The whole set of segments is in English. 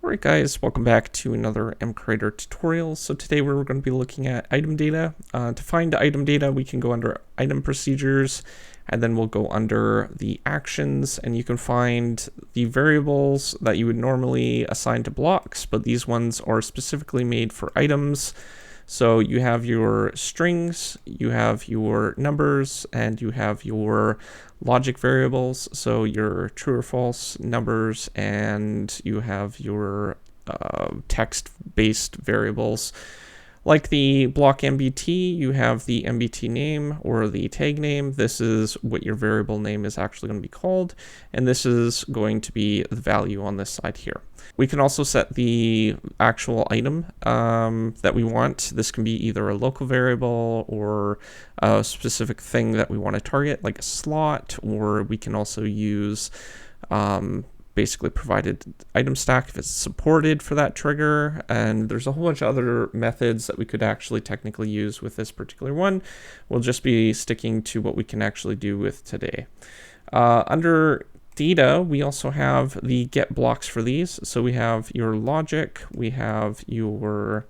Alright guys, welcome back to another MCreator tutorial. So today we're going to be looking at item data. To find item data, we can go under item procedures, and then we'll go under the actions, and you can find the variables that you would normally assign to blocks, but these ones are specifically made for items. So you have your strings, you have your numbers, and you have your logic variables. So your true or false numbers, and you have your text-based variables. Like the block MBT, you have the MBT name or the tag name. This is what your variable name is actually going to be called, and this is going to be the value on this side here. We can also set the actual item that we want. This can be either a local variable or a specific thing that we want to target, like a slot, or we can also use basically provided item stack if it's supported for that trigger, and there's a whole bunch of other methods that we could actually technically use with this particular one. We'll just be sticking to what we can actually do with today. Under data, we also have the get blocks for these. So we have your logic, we have your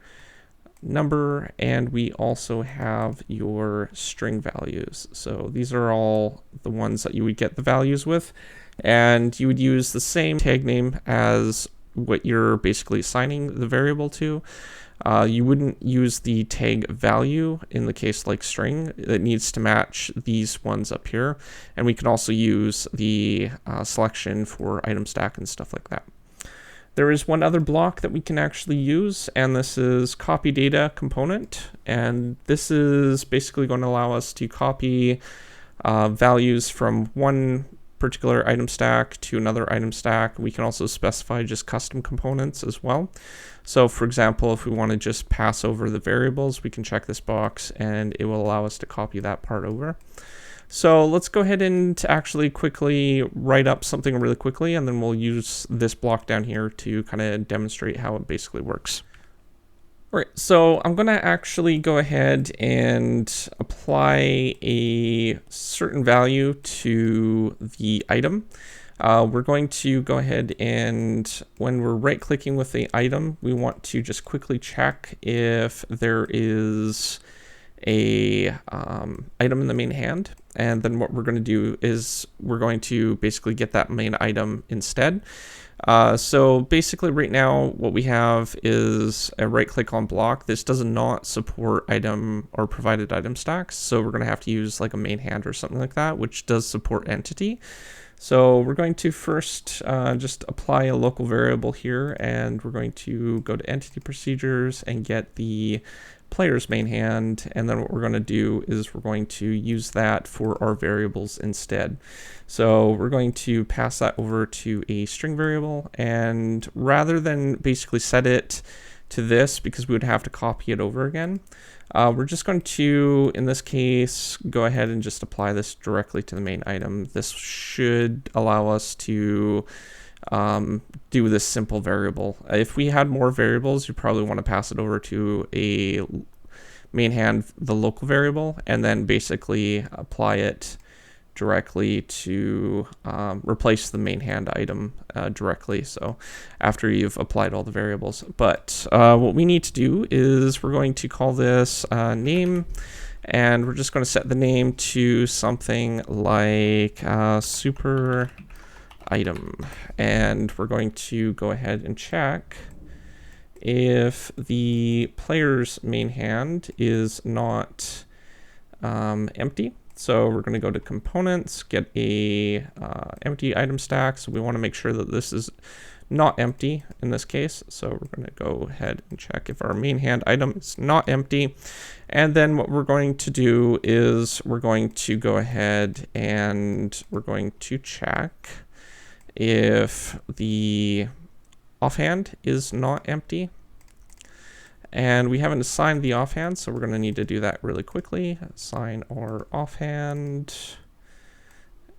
number, and we also have your string values. So these are all the ones that you would get the values with, and you would use the same tag name as what you're basically assigning the variable to. You wouldn't use the tag value in the case like string. It needs to match these ones up here, and we can also use the selection for item stack and stuff like that. There is one other block that we can actually use, and this is copy data component, and this is basically going to allow us to copy values from one particular item stack to another item stack. We can also specify just custom components as well. So for example, if we want to just pass over the variables, we can check this box and it will allow us to copy that part over. So let's go ahead and actually quickly write up something really quickly, and then we'll use this block down here to kind of demonstrate how it basically works. All right, so I'm going to actually go ahead and apply a certain value to the item. We're going to go ahead and when we're right clicking with the item, we want to just quickly check if there is a item in the main hand. And then what we're going to do is we're going to basically get that main item instead. So basically right now what we have is a right click on block. This does not support item or provided item stacks, so we're going to have to use like a main hand or something like that, which does support entity. So we're going to first just apply a local variable here, and we're going to go to entity procedures and get the player's main hand, and then what we're going to do is we're going to use that for our variables instead. So we're going to pass that over to a string variable, and rather than basically set it to this because we would have to copy it over again, we're just going to, in this case, go ahead and just apply this directly to the main item. This should allow us to do this simple variable. If we had more variables, you probably want to pass it over to a main hand, the local variable, and then basically apply it directly to replace the main hand item directly. So after you've applied all the variables. But what we need to do is we're going to call this name, and we're just going to set the name to something like super item, and we're going to go ahead and check if the player's main hand is not empty. So we're going to go to components, get a empty item stack. So we want to make sure that this is not empty in this case. So we're going to go ahead and check if our main hand item is not empty. And then what we're going to do is we're going to go ahead and we're going to check if the offhand is not empty. And we haven't assigned the offhand, so we're going to need to do that really quickly. Assign our offhand.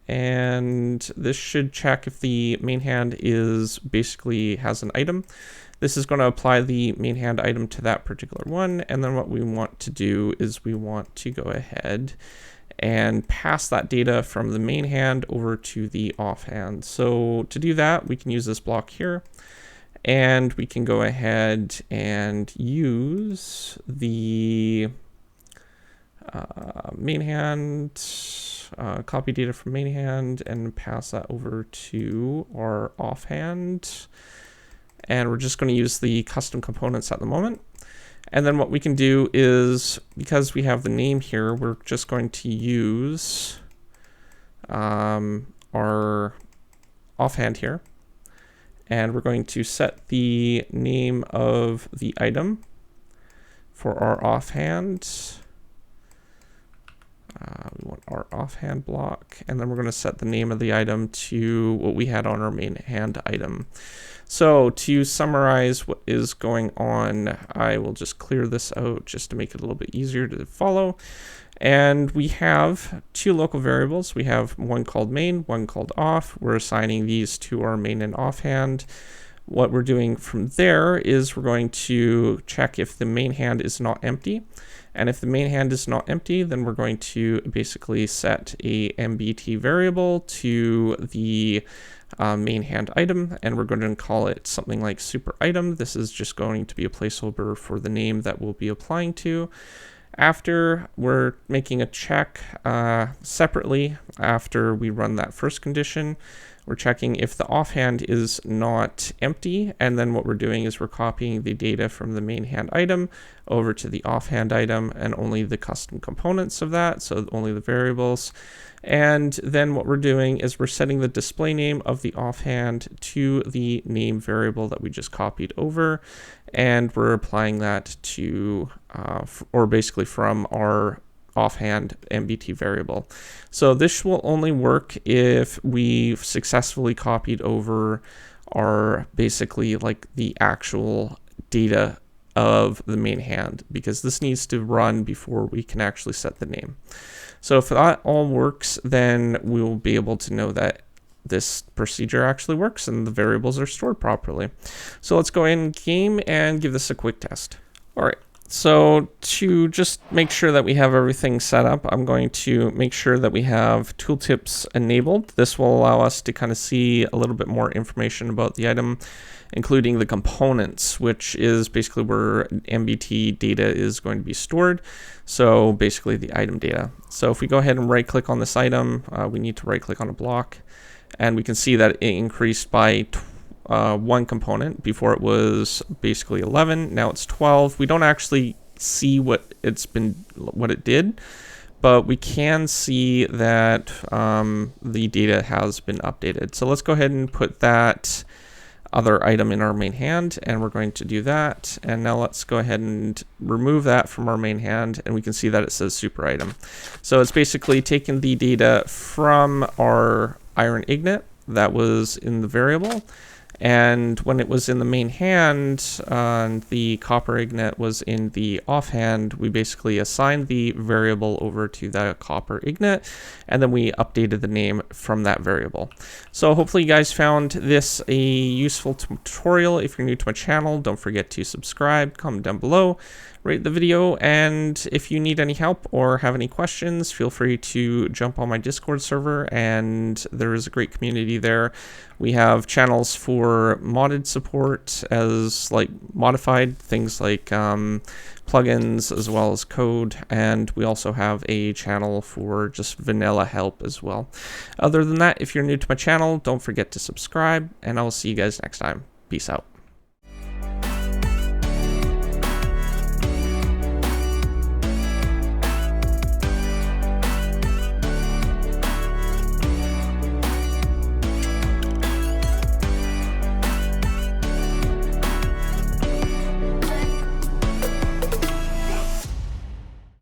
And this should check if the main hand is basically has an item. This is going to apply the main hand item to that particular one. And then what we want to do is we want to go ahead and pass that data from the main hand over to the offhand. So to do that, we can use this block here. And we can go ahead and use the main hand, copy data from main hand and pass that over to our offhand. And we're just going to use the custom components at the moment. And then what we can do is, because we have the name here, we're just going to use our offhand here. And we're going to set the name of the item for our offhand. We want our offhand block, and then we're going to set the name of the item to what we had on our main hand item. So to summarize what is going on, I will just clear this out just to make it a little bit easier to follow. And we have two local variables. We have one called main, one called off. We're assigning these to our main and offhand. What we're doing from there is we're going to check if the main hand is not empty. And if the main hand is not empty, then we're going to basically set a MBT variable to the main hand item, and we're going to call it something like super item. This is just going to be a placeholder for the name that we'll be applying to. After, we're making a check separately after we run that first condition. We're checking if the offhand is not empty, and then what we're doing is we're copying the data from the main hand item over to the offhand item and only the custom components of that, so only the variables. And then what we're doing is we're setting the display name of the offhand to the name variable that we just copied over, and we're applying that to, or basically from our offhand MBT variable. So this will only work if we've successfully copied over our basically like the actual data of the main hand, because this needs to run before we can actually set the name. So if that all works, then we'll be able to know that this procedure actually works and the variables are stored properly. So let's go in game and give this a quick test. All right. So to just make sure that we have everything set up, I'm going to make sure that we have tooltips enabled. This will allow us to kind of see a little bit more information about the item, including the components, which is basically where MBT data is going to be stored. So basically the item data. So if we go ahead and right click on this item, we need to right click on a block, and we can see that it increased by one component. Before it was basically 11, now it's 12. We don't actually see what it did, but we can see that the data has been updated. So let's go ahead and put that other item in our main hand, and we're going to do that. And now let's go ahead and remove that from our main hand, and we can see that it says super item. So it's basically taken the data from our iron ingot that was in the variable, and when it was in the main hand, the copper ingot was in the offhand, we basically assigned the variable over to the copper ingot, and then we updated the name from that variable. So hopefully you guys found this a useful tutorial. If you're new to my channel, don't forget to subscribe, comment down below, rate the video, and if you need any help or have any questions, feel free to jump on my Discord server, and there is a great community there. We have channels for modded support, as like modified things like plugins as well as code, and we also have a channel for just vanilla help as well. Other than that, if you're new to my channel, don't forget to subscribe, and I will see you guys next time. Peace out.